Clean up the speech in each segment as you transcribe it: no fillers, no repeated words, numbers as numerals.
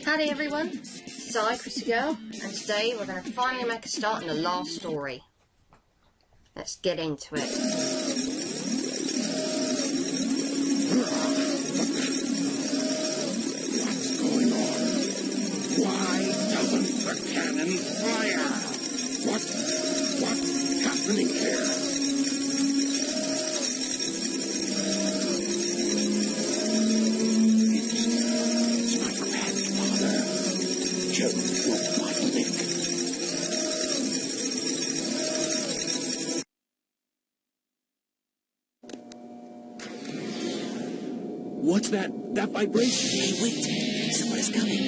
Howdy everyone, this is I, Chrissy Girl, and today we're going to finally make a start on the last story. Let's get into it. What's going on? Why doesn't the cannon fire? What's happening here? It's my grandfather, Joe Robotnik. What's that vibration? Hey, wait. Someone's coming.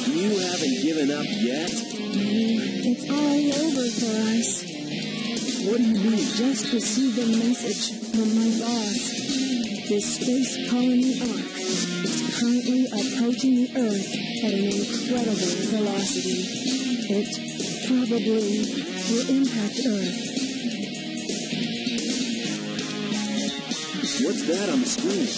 You haven't given up yet? It's all over for us. What do you mean? Just received a message from my boss. The space colony Ark is currently approaching the Earth at an incredible velocity. It probably will impact Earth. What's that on the screen?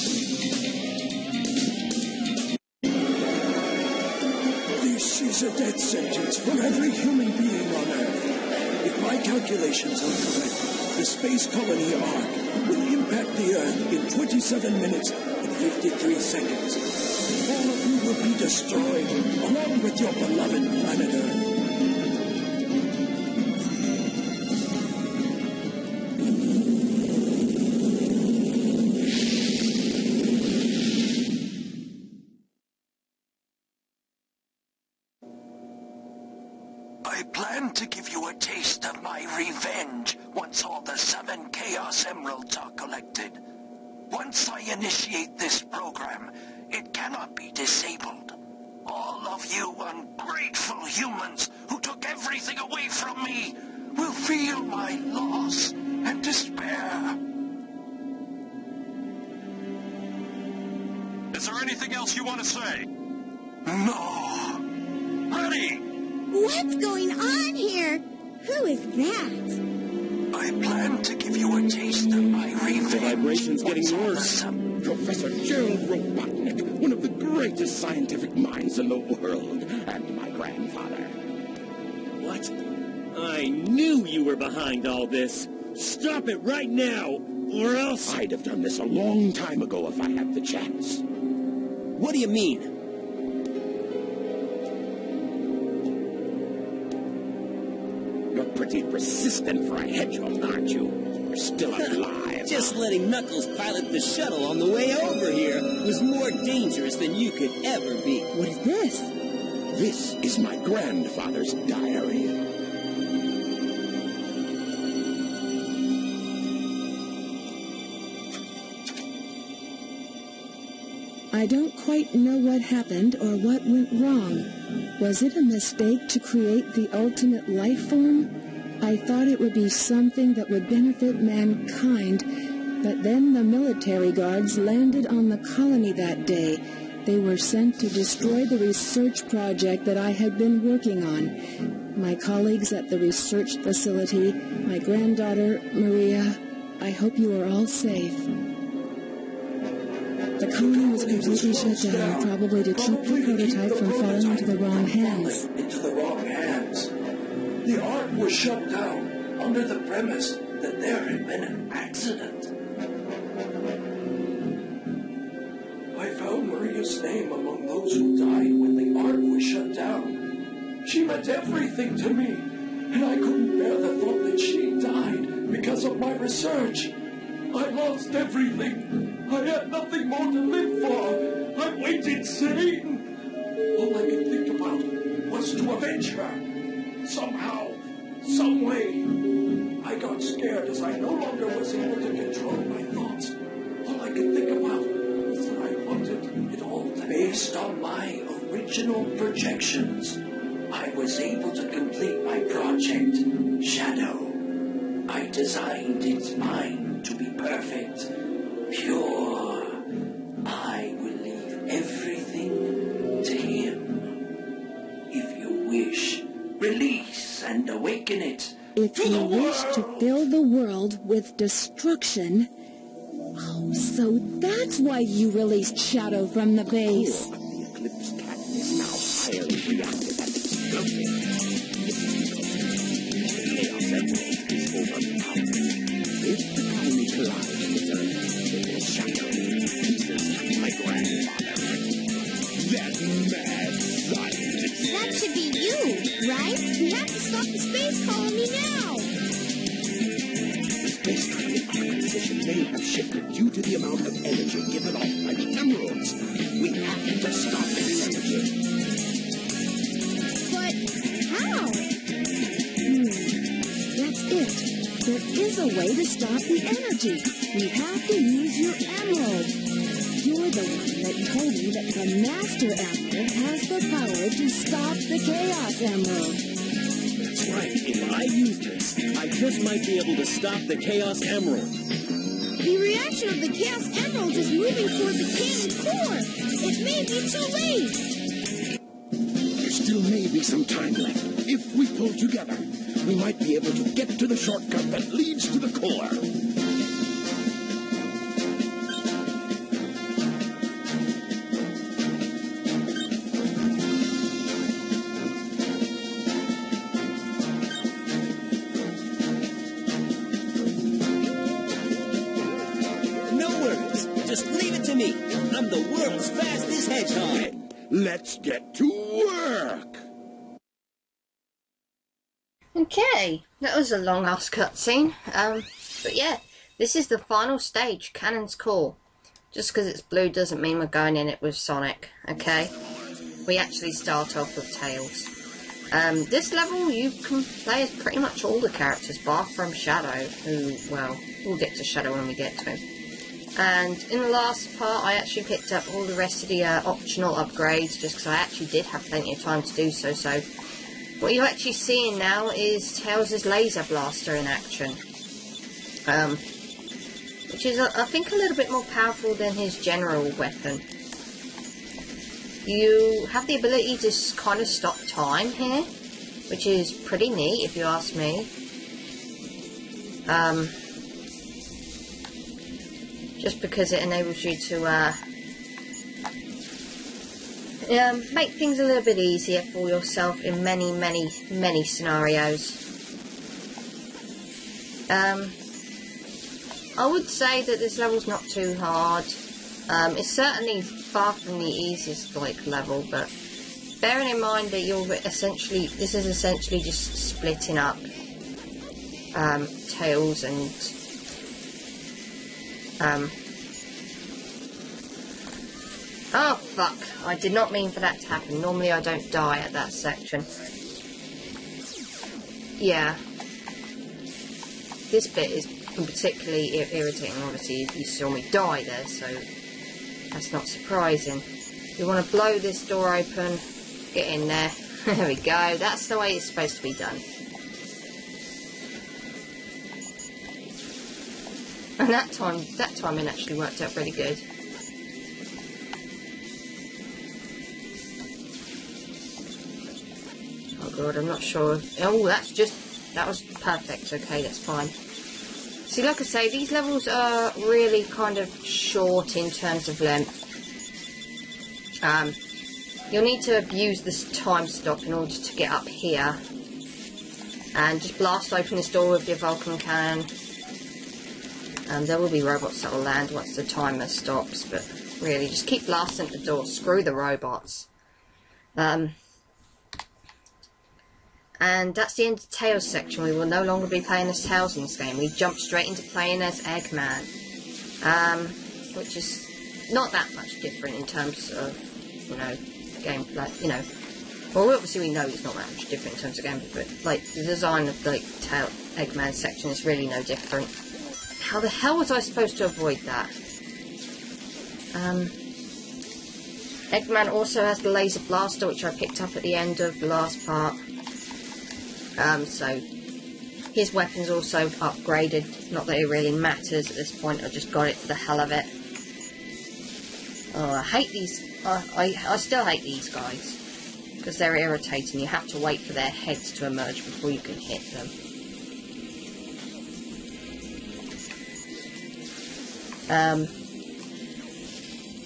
This is a death sentence for every human being on Earth. If my calculations are correct, the space colony Ark will impact the Earth in 27 minutes and 53 seconds. All of you will be destroyed, along with your beloved planet Earth. I plan to give you a taste of my revenge once all the 7 Chaos Emeralds are collected. Once I initiate this program, it cannot be disabled. All of you ungrateful humans who took everything away from me will feel my loss and despair. Is there anything else you want to say? No. Ready! What's going on here? Who is that? I plan to give you a taste of my revenge. The vibration's getting once all the worse. Professor Gerald Robotnik, one of the greatest scientific minds in the world, and my grandfather. What? I knew you were behind all this. Stop it right now, or else... I'd have done this a long time ago if I had the chance. What do you mean? You're pretty persistent for a hedgehog, aren't you? You're still alive. Just letting Knuckles pilot the shuttle on the way over here was more dangerous than you could ever be. What is this? This is my grandfather's diary. I don't quite know what happened or what went wrong. Was it a mistake to create the ultimate life form? I thought it would be something that would benefit mankind, but then the military guards landed on the colony that day. They were sent to destroy the research project that I had been working on. My colleagues at the research facility, my granddaughter, Maria, I hope you are all safe. The colony was completely shut down, probably to keep the prototype from falling into the wrong hands. The Ark was shut down under the premise that there had been an accident. I found Maria's name among those who died when the Ark was shut down. She meant everything to me, and I couldn't bear the thought that she died because of my research. I lost everything. I had nothing more to live for. I went insane. All I could think about was to avenge her. Somehow, some way. I got scared as I no longer was able to control my thoughts. All I could think about was that I wanted it all to based on my original projections. I was able to complete my project, Shadow. I designed its mind to be perfect, pure. I will leave everything to him. If you wish, release and awaken it. If you wish to fill the world with destruction, Oh, so that's why you released Shadow from the base. The Eclipse Cat is now highly reactive and explosive. Chaos Emerald is overpowered. If the colony collides with Earth, it will shatter in pieces my grandfather. That mad scientist. That should be you, right? We have to stop the space colony now. The space-time acquisition may have shifted due to the amount of energy given off by the emeralds. We have to stop this energy. But how? That's it. There is a way to stop the energy. We have to use your emerald. You're the one that told me that the Master Emerald has the power to stop the Chaos Emerald. That's right. If I use this, I just might be able to stop the Chaos Emerald. The reaction of the Chaos Emerald is moving toward the cannon core. It may be too late. There still may be some time left. If we pull together, we might be able to get to the shortcut that leads to the core. No worries. Just leave it to me. I'm the world's fastest hedgehog. Let's get to work! Okay, that was a long ass cutscene. But yeah, this is the final stage, Cannon's Core. Just because it's blue doesn't mean we're going in it with Sonic, okay? We actually start off with Tails. This level you can play as pretty much all the characters, bar from Shadow, who, well, we'll get to Shadow when we get to him. And in the last part I actually picked up all the rest of the optional upgrades, just because I actually did have plenty of time to do so, so what you're actually seeing now is Tails' laser blaster in action. Which is, I think, a little bit more powerful than his general weapon. You have the ability to kind of stop time here, which is pretty neat if you ask me. Just because it enables you to make things a little bit easier for yourself in many, many, many scenarios. I would say that this level's not too hard. It's certainly far from the easiest level, but bearing in mind that this is essentially just splitting up Tails and oh fuck, I did not mean for that to happen. Normally I don't die at that section. Yeah. This bit is particularly irritating. Obviously you saw me die there, so that's not surprising. You want to blow this door open, get in there. There we go, that's the way it's supposed to be done. And that timing actually worked out pretty good. Oh god, I'm not sure if, oh, that was perfect. Okay, that's fine. See, like I say, these levels are really kind of short in terms of length. You'll need to abuse this time stop in order to get up here. And just blast open this door with your Vulcan cannon. There will be robots that will land once the timer stops, but really, just keep blasting at the door. Screw the robots. And that's the end of the Tails section. We will no longer be playing as Tails in this game. We jump straight into playing as Eggman. Which is not that much different in terms of, gameplay, Well, obviously we know it's not that much different in terms of gameplay, but, the design of the Eggman section is really no different. How the hell was I supposed to avoid that? Eggman also has the laser blaster, which I picked up at the end of the last part. So his weapon's also upgraded. Not that it really matters at this point. I just got it for the hell of it. Oh, I hate these. I still hate these guys because they're irritating. You have to wait for their heads to emerge before you can hit them.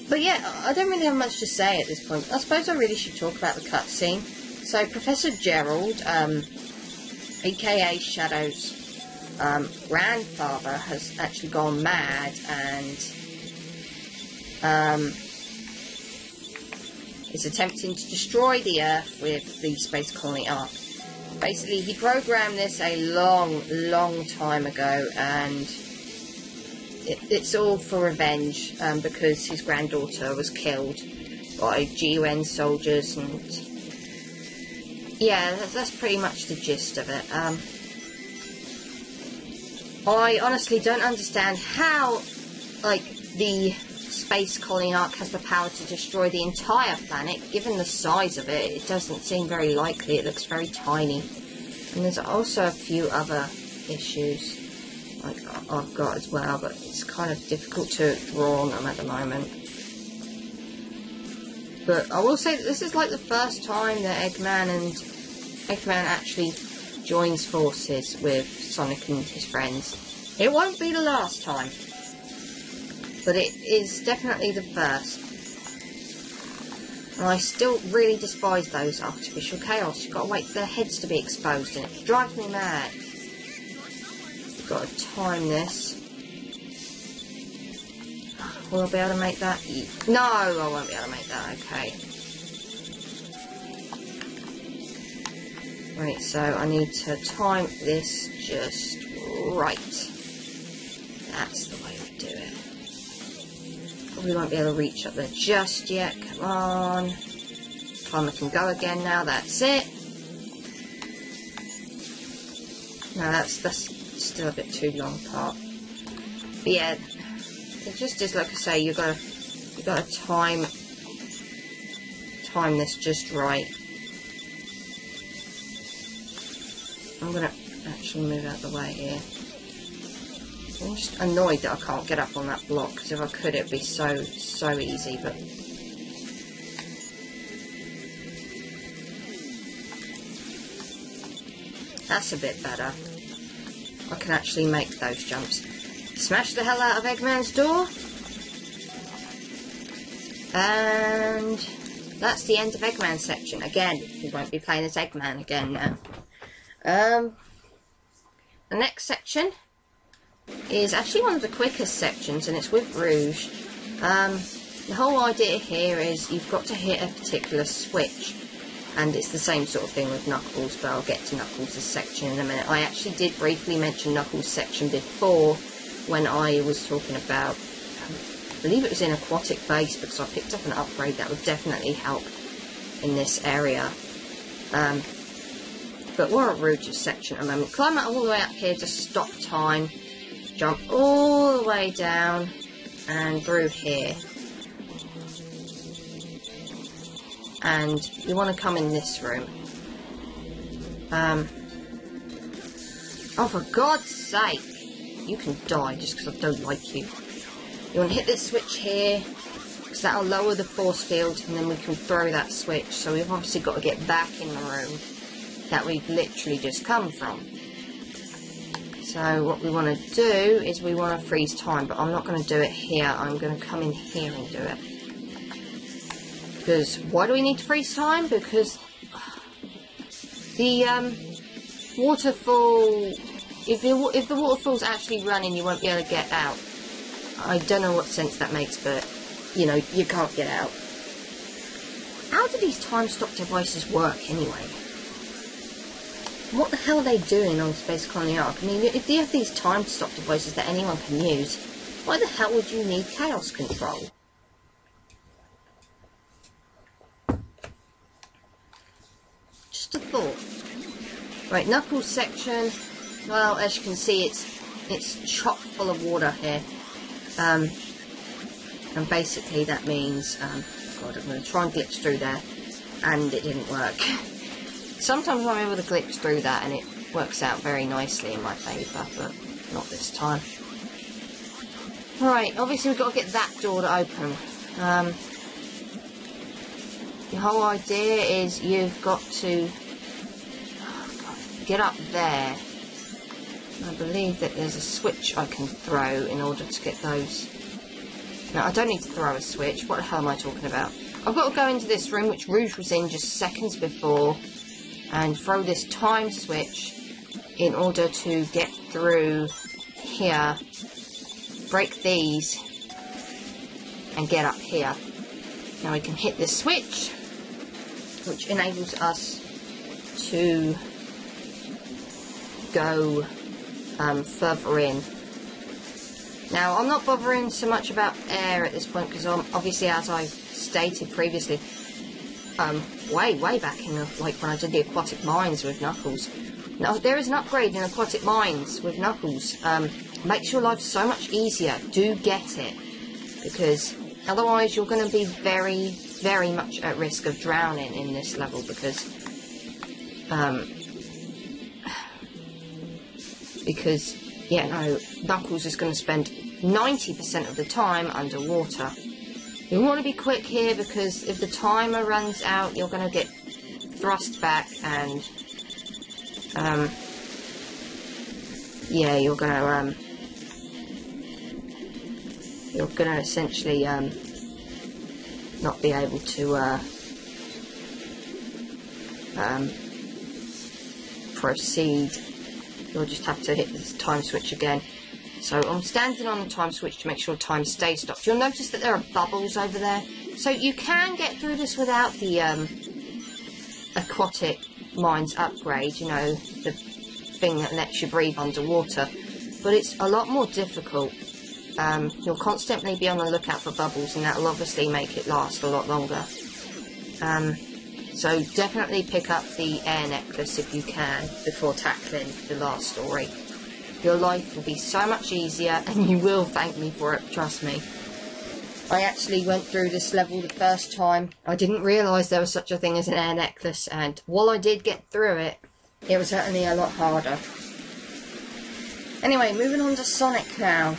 But yeah, I don't really have much to say at this point. I suppose I really should talk about the cutscene. So Professor Gerald, aka Shadow's grandfather, has actually gone mad and is attempting to destroy the Earth with the Space Colony Ark. Basically, he programmed this a long time ago, and it's all for revenge, because his granddaughter was killed by GUN soldiers, and yeah, that's pretty much the gist of it. I honestly don't understand how, like, the Space Colony Ark has the power to destroy the entire planet. Given the size of it, it doesn't seem very likely. It looks very tiny. And there's also a few other issues like I've got as well, but it's kind of difficult to draw on them at the moment. But I will say that this is like the first time that Eggman actually joins forces with Sonic and his friends. It won't be the last time, but it is definitely the first. And I still really despise those artificial chaos. You've got to wait for their heads to be exposed, and it drives me mad. You've got to time this. Will I be able to make that? No, I won't be able to make that. Okay. Right, so I need to time this just right. That's the way to do it. Probably won't be able to reach up there just yet. Come on. Timer can go again now. That's it. No, that's still a bit too long part. But yeah, it just is, like I say, you gotta time this just right. I'm gonna actually move out the way here. I'm just annoyed that I can't get up on that block, because if I could, it'd be so easy, but that's a bit better. I can actually make those jumps. Smash the hell out of Eggman's door. And that's the end of Eggman's section. Again, we won't be playing as Eggman again now. The next section is actually one of the quickest sections, and it's with Rouge. The whole idea here is you've got to hit a particular switch, and it's the same sort of thing with Knuckles, but I'll get to Knuckles' section in a minute. I actually did briefly mention Knuckles' section before when I was talking about, I believe it was in Aquatic Base, because I picked up an upgrade that would definitely help in this area. But we're at Rouge's section at the moment. Climb all the way up here to stop time. Jump all the way down and through here. And you want to come in this room. Oh, for God's sake! You can die just because I don't like you. You want to hit this switch here, because that'll lower the force field, and then we can throw that switch. So we've obviously got to get back in the room that we've literally just come from. So what we want to do is we want to freeze time, but I'm not going to do it here. I'm going to come in here and do it. Because why do we need to freeze time? Because the waterfall, if the waterfall's actually running, you won't be able to get out. I don't know what sense that makes, but you know, you can't get out. How do these time stop devices work anyway? What the hell are they doing on Space Colony Ark? I mean, if you have these time stop devices that anyone can use, why the hell would you need chaos control? Just a thought. Right, Knuckles section. Well, as you can see, it's chock full of water here. And basically that means, God, I'm going to try and glitch through there, and it didn't work. Sometimes I'm able to glitch through that and it works out very nicely in my favour, but not this time. Right, obviously we've got to get that door to open. The whole idea is you've got to get up there. I believe that there's a switch I can throw in order to get those Now, I don't need to throw a switch. What the hell am I talking about? I've got to go into this room, which Rouge was in just seconds before, and throw this time switch in order to get through here, break these, and get up here. Now we can hit this switch, which enables us to go further in. Now, I'm not bothering so much about air at this point, because obviously, as I've stated previously, way back in like when I did the aquatic mines with Knuckles. Now, there is an upgrade in aquatic mines with Knuckles. Makes your life so much easier. Do get it, because otherwise you're going to be very, very much at risk of drowning in this level, because yeah, no, Knuckles is going to spend 90% of the time underwater. You want to be quick here, because if the timer runs out, you're going to get thrust back, and yeah, you're going to essentially not be able to proceed. You'll just have to hit this time switch again. So I'm standing on the time switch to make sure time stays stopped. You'll notice that there are bubbles over there. So you can get through this without the aquatic mines upgrade, you know, the thing that lets you breathe underwater. But it's a lot more difficult. You'll constantly be on the lookout for bubbles, and that will obviously make it last a lot longer. So definitely pick up the air necklace if you can before tackling the last story. Your life will be so much easier, and you will thank me for it, trust me. I actually went through this level the first time. I didn't realise there was such a thing as an air necklace, and while I did get through it, it was certainly a lot harder. Anyway, moving on to Sonic now.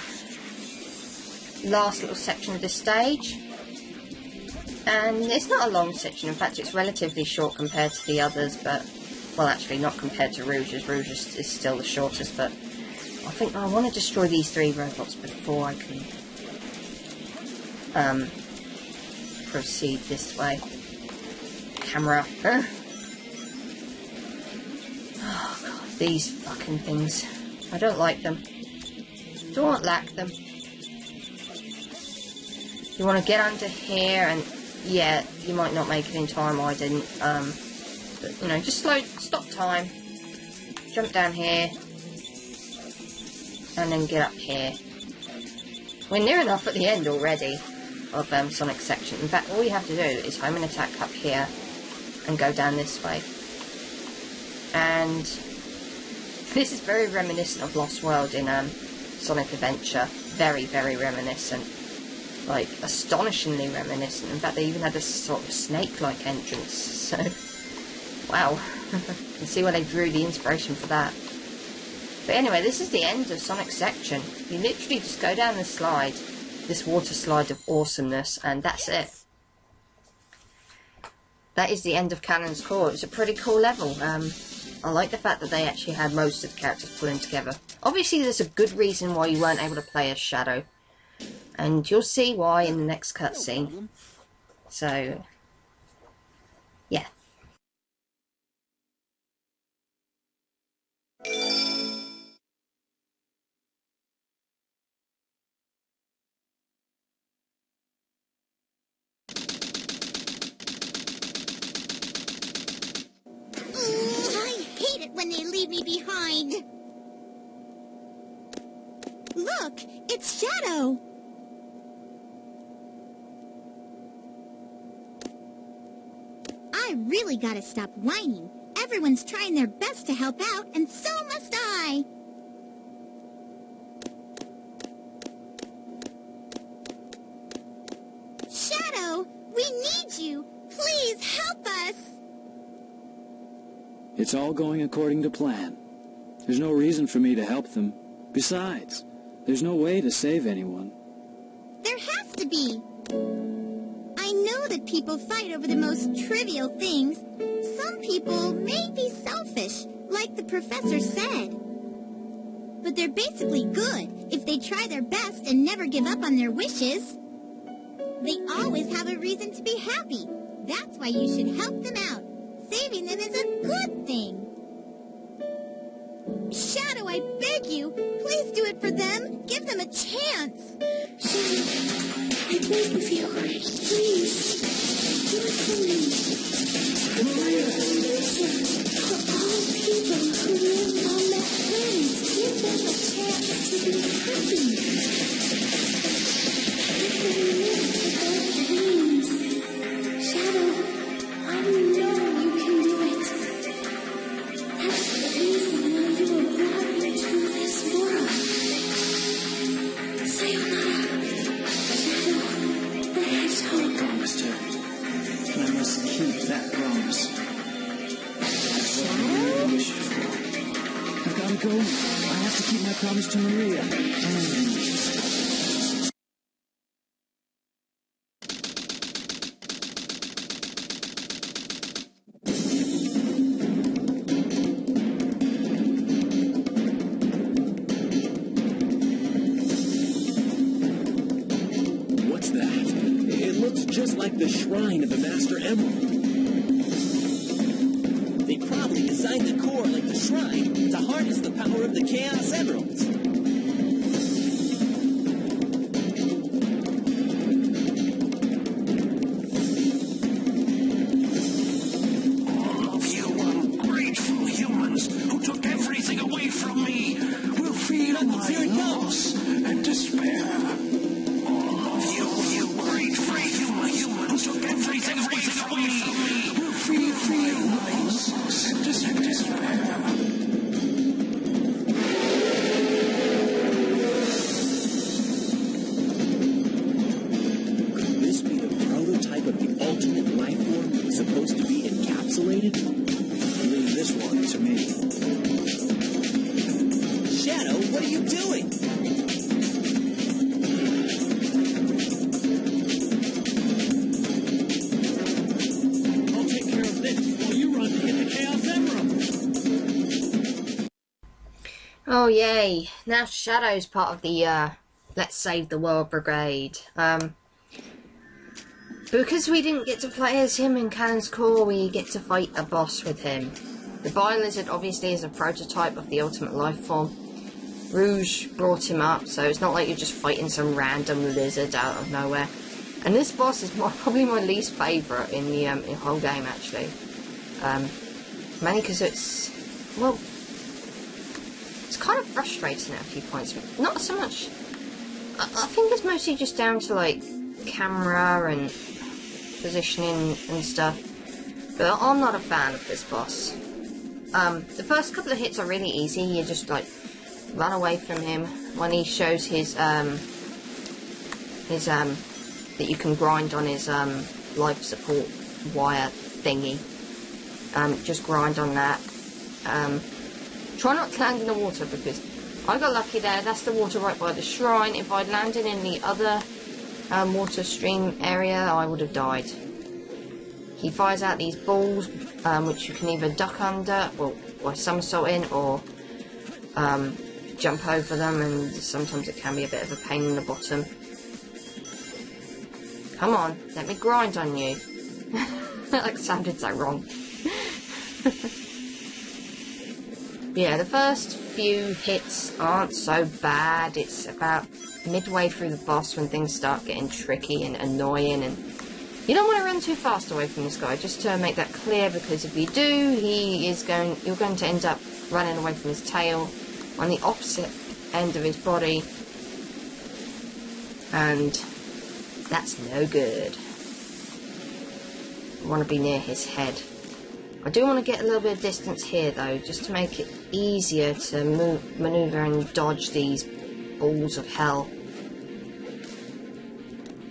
Last little section of this stage. And it's not a long section, in fact it's relatively short compared to the others, but, well actually not compared to Rouge's. Rouge's is still the shortest, but I think I want to destroy these 3 robots before I can proceed this way. Camera. Oh god, these fucking things. I don't like them. Don't like them. You want to get under here, and yeah, you might not make it in time. I didn't. But you know, just stop time, jump down here, and then get up here. We're near enough at the end already of Sonic section. In fact, all you have to do is home and attack up here and go down this way. And this is very reminiscent of Lost World in Sonic Adventure. Very, very reminiscent. Like, astonishingly reminiscent. In fact, they even had a sort of snake-like entrance. So, wow. You can see where they drew the inspiration for that. But anyway, this is the end of Sonic's section. You literally just go down this slide, this water slide of awesomeness, and that's it. That is the end of Cannon's Core. It's a pretty cool level. I like the fact that they actually had most of the characters pulling together. Obviously, there's a good reason why you weren't able to play as Shadow. And you'll see why in the next cutscene. So, yeah. I hate it when they leave me behind. Look, it's Shadow. I really gotta stop whining. Everyone's trying their best to help out, and so must I. Shadow, we need you. Please help us. It's all going according to plan. There's no reason for me to help them. Besides, there's no way to save anyone. There has to be. I know that people fight over the most trivial things. Some people may be selfish, like the professor said. But they're basically good if they try their best and never give up on their wishes. They always have a reason to be happy. That's why you should help them out. Saving them is a good thing. Shadow, I beg you, please do it for them. Give them a chance. Shadow, I beg of you, please, do it for me. Maria! For all people who live on that planet, give them a chance to be happy. Let them live without dreams. Shadow, I know you can do it. That's the reason why you were brought into this world. Sayonara, Shadow the Hedgehog. I promised her, and I must keep that promise. That's what I really wished for. I've got to go. I have to keep my promise to Maria. What's that? It looks just like the shrine of the Master Emerald. They probably designed the core like the shrine to harness the power of the Chaos Emeralds. All of you ungrateful humans who took everything away from me will feel my here it loss and despair. All of you ungrateful humans who took everything away from me will feel my loss and despair. Could this be the prototype of the ultimate life form supposed to be encapsulated? Leave this one to me. Shadow, what are you doing? I'll take care of this while you run to get the Chaos Emerald. Oh yay! Now Shadow's part of the Let's Save the World Brigade. Because we didn't get to play as him in Cannon's Core, we get to fight a boss with him. The Bi-Lizard obviously is a prototype of the ultimate life form. Rouge brought him up, so it's not like you're just fighting some random lizard out of nowhere. And this boss is probably my least favourite in the whole game, actually. Mainly because it's, well, it's kind of frustrating at a few points. Not so much. I think it's mostly just down to like camera and positioning and stuff. But I'm not a fan of this boss. The first couple of hits are really easy. You just like run away from him when he shows his that you can grind on his life support wire thingy. Just grind on that. Try not to land in the water because I got lucky there. That's the water right by the shrine. If I'd landed in the other water stream area, I would have died. He fires out these balls, which you can either duck under, or somersault in, or jump over them, and sometimes it can be a bit of a pain in the bottom. Come on, let me grind on you. That sounded so wrong. Yeah, the first few hits aren't so bad. It's about midway through the boss when things start getting tricky and annoying, and you don't want to run too fast away from this guy, just to make that clear, because if you do, you're going to end up running away from his tail on the opposite end of his body, and that's no good. You want to be near his head. I do want to get a little bit of distance here though, just to make it easier to maneuver and dodge these balls of hell.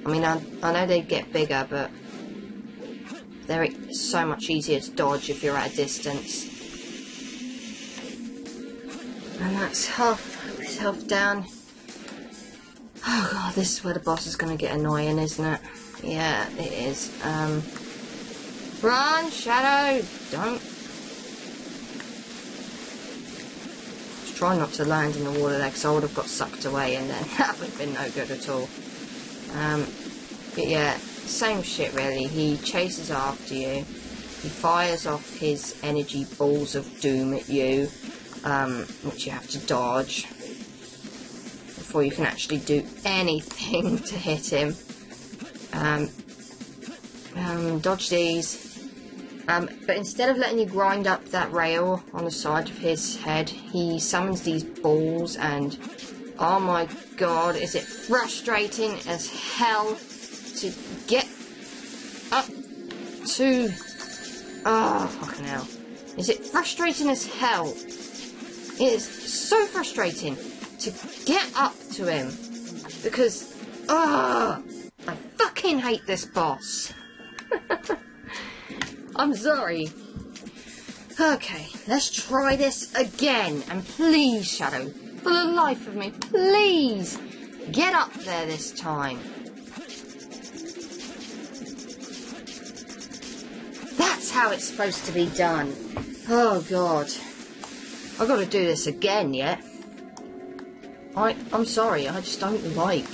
I mean, I know they get bigger, but they're so much easier to dodge if you're at a distance. And that's health down. Oh god, this is where the boss is going to get annoying, isn't it? Yeah, it is. Run, Shadow! Don't. Just try not to land in the water there, because I would have got sucked away, and then that would have been no good at all. But yeah, same shit really. He chases after you. He fires off his energy balls of doom at you, which you have to dodge before you can actually do anything to hit him. Dodge these. But instead of letting you grind up that rail on the side of his head, he summons these balls, and oh my god, is it frustrating as hell to get up to... Oh, fucking hell. Is it frustrating as hell? It is so frustrating to get up to him, because, I fucking hate this boss. I'm sorry. Okay, let's try this again, and please, Shadow, for the life of me, please, get up there this time. That's how it's supposed to be done. Oh god. I've got to do this again, yeah? I'm sorry, I just don't like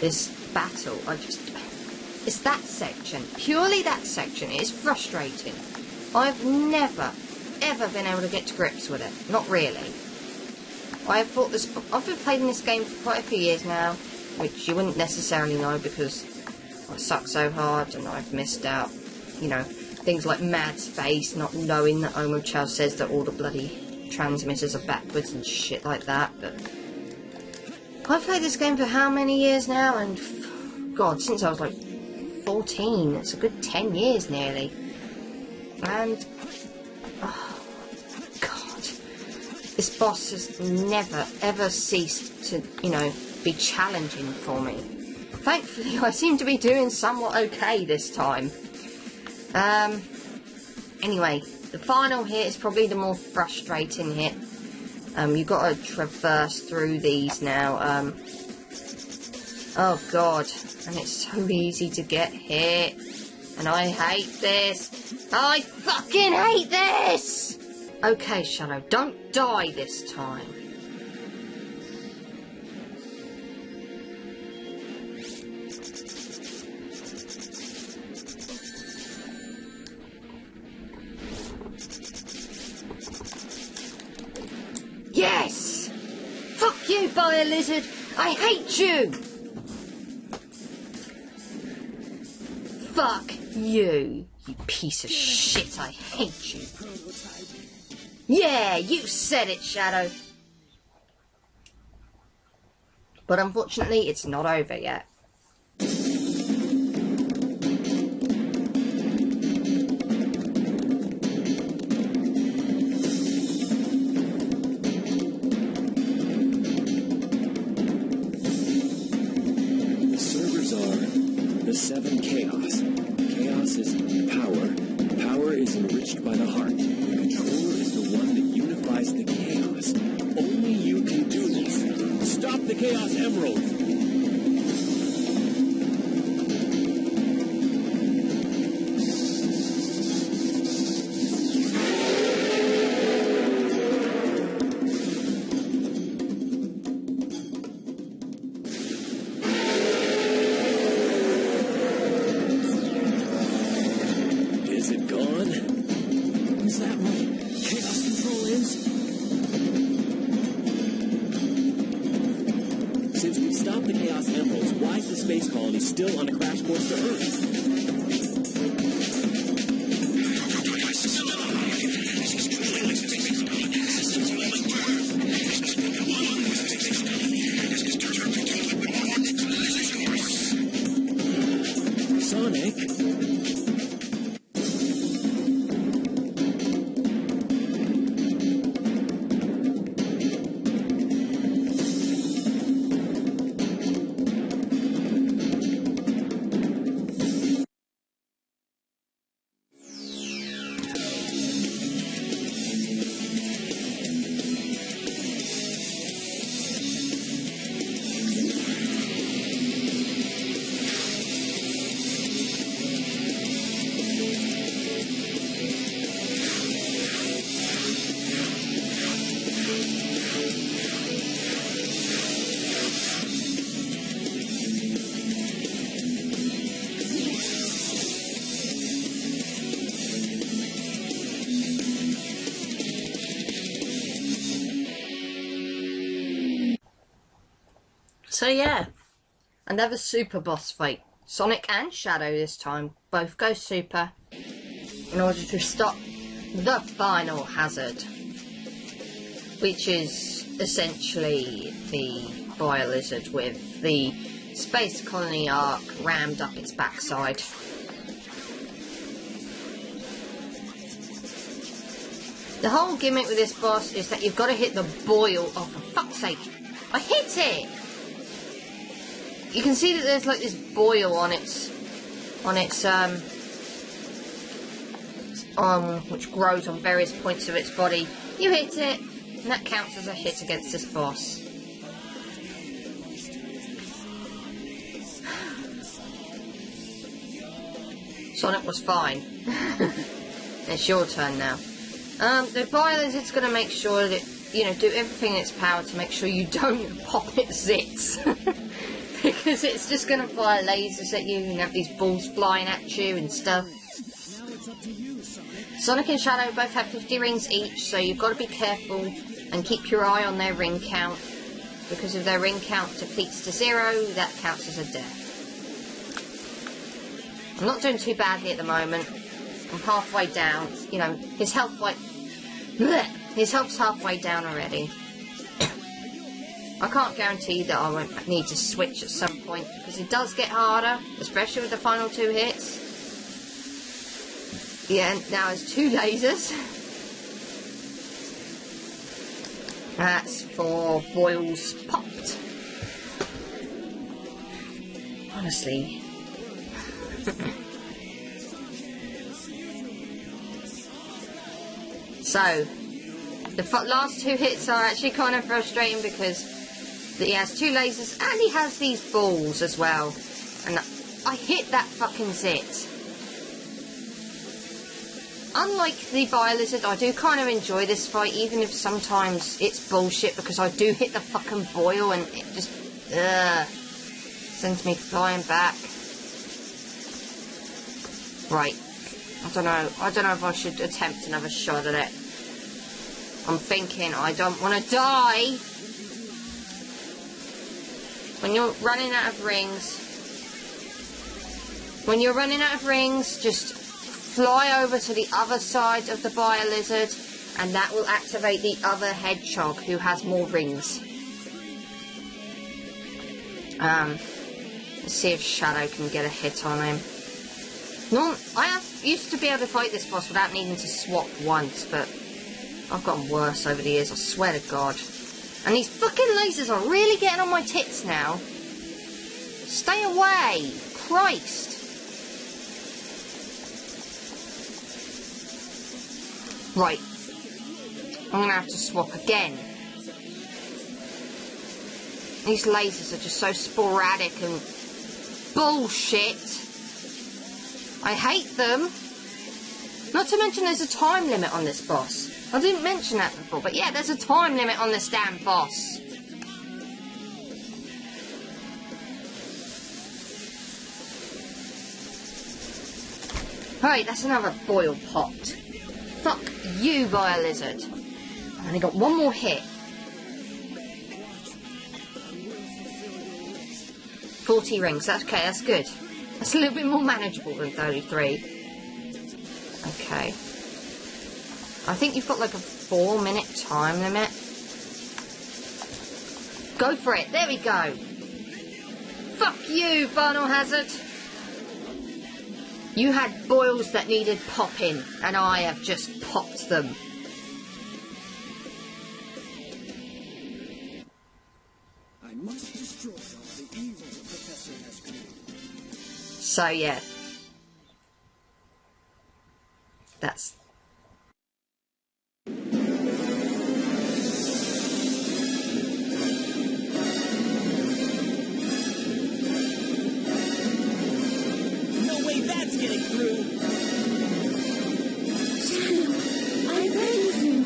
this battle. It's that section. Purely that section. It is frustrating. I've never, ever been able to get to grips with it. Not really. I've been playing this game for quite a few years now, which you wouldn't necessarily know because I suck so hard and I've missed out, you know, things like Mad Space, not knowing that Omochao says that all the bloody transmitters are backwards and shit like that, but I've played this game for how many years now, and god, since I was like 14, it's a good 10 years nearly, and oh god, this boss has never ever ceased to, you know, be challenging for me. Thankfully I seem to be doing somewhat okay this time. Anyway, the final hit is probably the more frustrating hit. You've got to traverse through these now. Oh god, and it's so easy to get hit. And I hate this. I fucking hate this! Okay, Shadow, don't die this time. Yes! Fuck you, Bio-Lizard! I hate you! Fuck you, you piece of shit, I hate you. Yeah, you said it, Shadow. But unfortunately, it's not over yet. The 7 Chaos. Chaos is power. Power is enriched by the heart. The controller is the one that unifies the chaos. Only you can do this. Stop the Chaos Emerald! Still on a crash course to Earth. So yeah, another super boss fight. Sonic and Shadow this time. Both go super in order to stop the final hazard, which is essentially the Biolizard with the Space Colony Ark rammed up its backside. The whole gimmick with this boss is that you've got to hit the boil. Oh, for fuck's sake. I hit it! You can see that there's like this boil on its which grows on various points of its body. You hit it, and that counts as a hit against this boss. Sonic was fine. It's your turn now. The Biolizard's going to make sure that, you know, do everything in its power to make sure you don't pop its zits. Because it's just going to fire lasers at you and have these balls flying at you and stuff. Sonic and Shadow both have 50 rings each, so you've got to be careful and keep your eye on their ring count. Because if their ring count depletes to 0, that counts as a death. I'm not doing too badly at the moment. I'm halfway down. You know, his health's halfway down already. I can't guarantee that I won't need to switch at some point, because it does get harder, especially with the final 2 hits. Yeah, now there's 2 lasers. That's for boils popped. Honestly. So, the last 2 hits are actually kind of frustrating because he has 2 lasers and he has these balls as well. And I hit that fucking zit. Unlike the Biolizard, I do kind of enjoy this fight, even if sometimes it's bullshit, because I do hit the fucking boil and it just sends me flying back. Right. I don't know if I should attempt another shot at it. I'm thinking I don't want to die. When you're running out of rings, just fly over to the other side of the Biolizard, and that will activate the other hedgehog who has more rings. Let's see if Shadow can get a hit on him. I used to be able to fight this boss without needing to swap once, but I've gotten worse over the years, I swear to God. And these fucking lasers are really getting on my tits now. Stay away! Christ! Right. I'm gonna have to swap again. These lasers are just so sporadic and bullshit. I hate them. Not to mention there's a time limit on this boss. I didn't mention that before, but yeah, there's a time limit on this damn boss. Right, that's another boil popped. Fuck you, Biolizard. I've only got 1 more hit. 40 rings, that's okay, that's good. That's a little bit more manageable than 33. Okay. I think you've got like a 4-minute time limit. Go for it. There we go. Fuck you, Final Hazard. You had boils that needed popping, and I have just popped them. I must destroy all the evil the professor has created. So yeah. That's... No way that's getting through! Shadow, I raise him.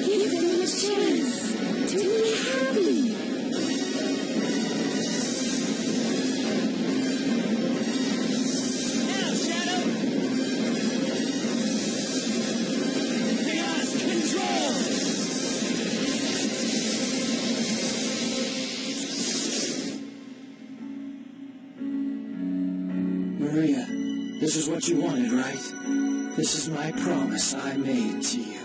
Give him a chance to be happy. Now, Shadow! Chaos control! Maria, this is what you wanted, right? This is my promise I made to you.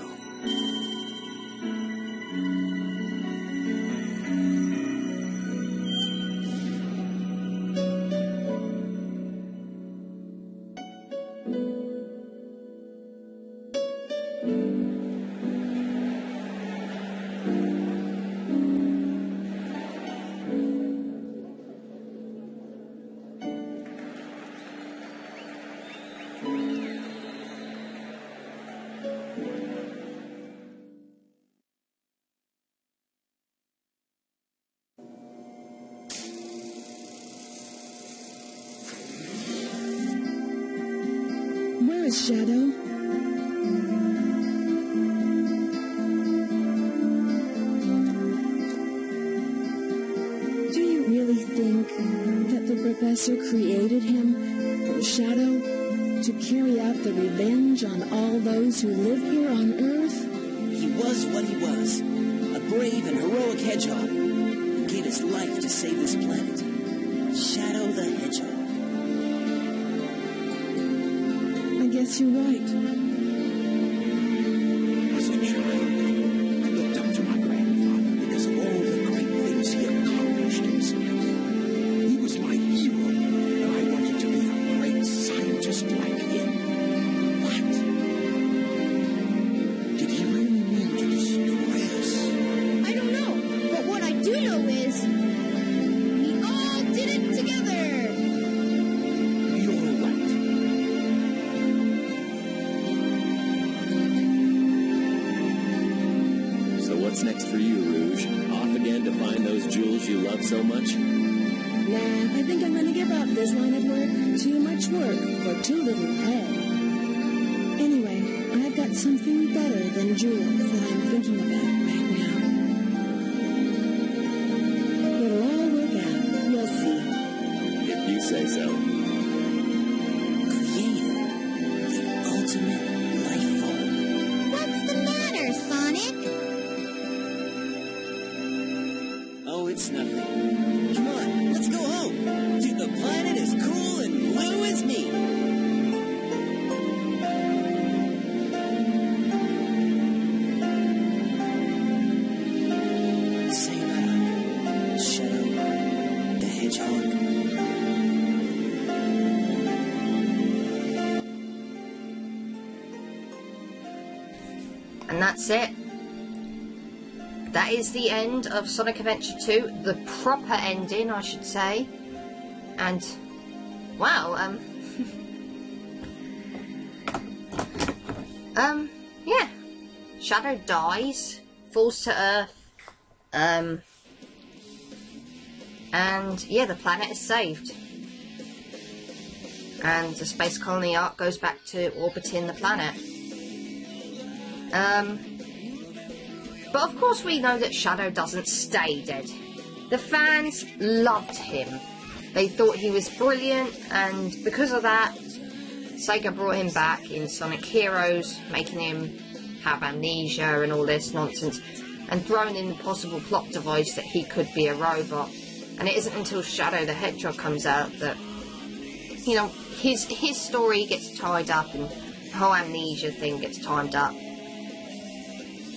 Where is Shadow? Do you really think that the professor created him for Shadow to carry out the revenge on all those who live here on Earth? He was what he was, a brave and heroic hedgehog who gave his life to save this planet. Shadow the Hedgehog. I guess you're right. As a child, I looked up to my grandfather because of all the great things he accomplished himself. He was my hero, and I wanted to be a great scientist like him. What? Did he really mean to destroy us? I don't know, but what I do know is we all did it together. You're right. So what's next for you, Rouge? Off again to find those jewels you love so much? Nah, I think I'm gonna give up this line of work. Too much work for too little pay. Anyway, I've got something better than jewels that I'm thinking about right now. It'll all work out. You'll see. If you say so. Created the ultimate life form. What's the matter, Sonic? Oh, it's nothing. Come on, let's go home. To the planet as cool and blue as me. Sayonara, Shadow the Hedgehog. And that's it. That is the end of Sonic Adventure 2. The proper ending, I should say. And, wow, yeah. Shadow dies, falls to Earth, and, yeah, the planet is saved. And the Space Colony Ark goes back to orbiting the planet. But of course we know that Shadow doesn't stay dead. The fans loved him. They thought he was brilliant, and because of that, Sega brought him back in Sonic Heroes, making him have amnesia and all this nonsense, and throwing in the possible plot device that he could be a robot. And it isn't until Shadow the Hedgehog comes out that, you know, his story gets tied up and the whole amnesia thing gets timed up.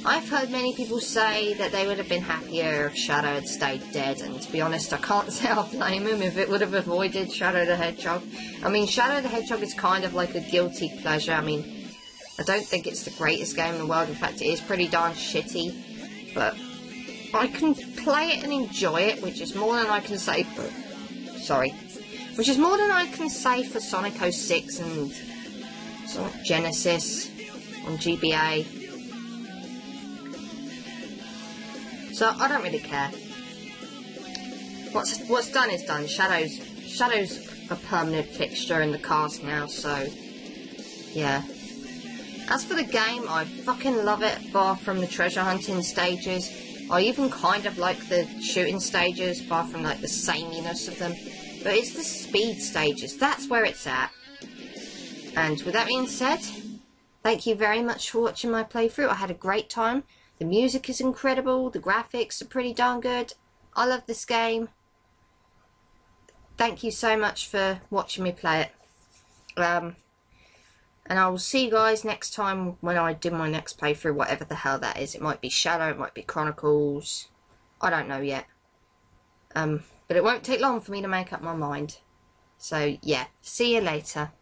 I've heard many people say that they would have been happier if Shadow had stayed dead, and to be honest, I can't say I'll blame him if it would have avoided Shadow the Hedgehog. I mean, Shadow the Hedgehog is kind of like a guilty pleasure. I mean, I don't think it's the greatest game in the world. In fact, it is pretty darn shitty, but I can play it and enjoy it, which is more than I can say for... Which is more than I can say for Sonic 06 and Sonic Genesis on GBA. So I don't really care. What's done is done. Shadow's a permanent fixture in the cast now, so yeah. As for the game, I fucking love it, bar from the treasure hunting stages. I even kind of like the shooting stages, bar from like the sameness of them. But it's the speed stages, that's where it's at. And with that being said, thank you very much for watching my playthrough. I had a great time. The music is incredible, the graphics are pretty darn good. I love this game. Thank you so much for watching me play it. And I will see you guys next time when I do my next playthrough, whatever the hell that is. It might be Shadow, it might be Chronicles. I don't know yet. But it won't take long for me to make up my mind. So, yeah. See you later.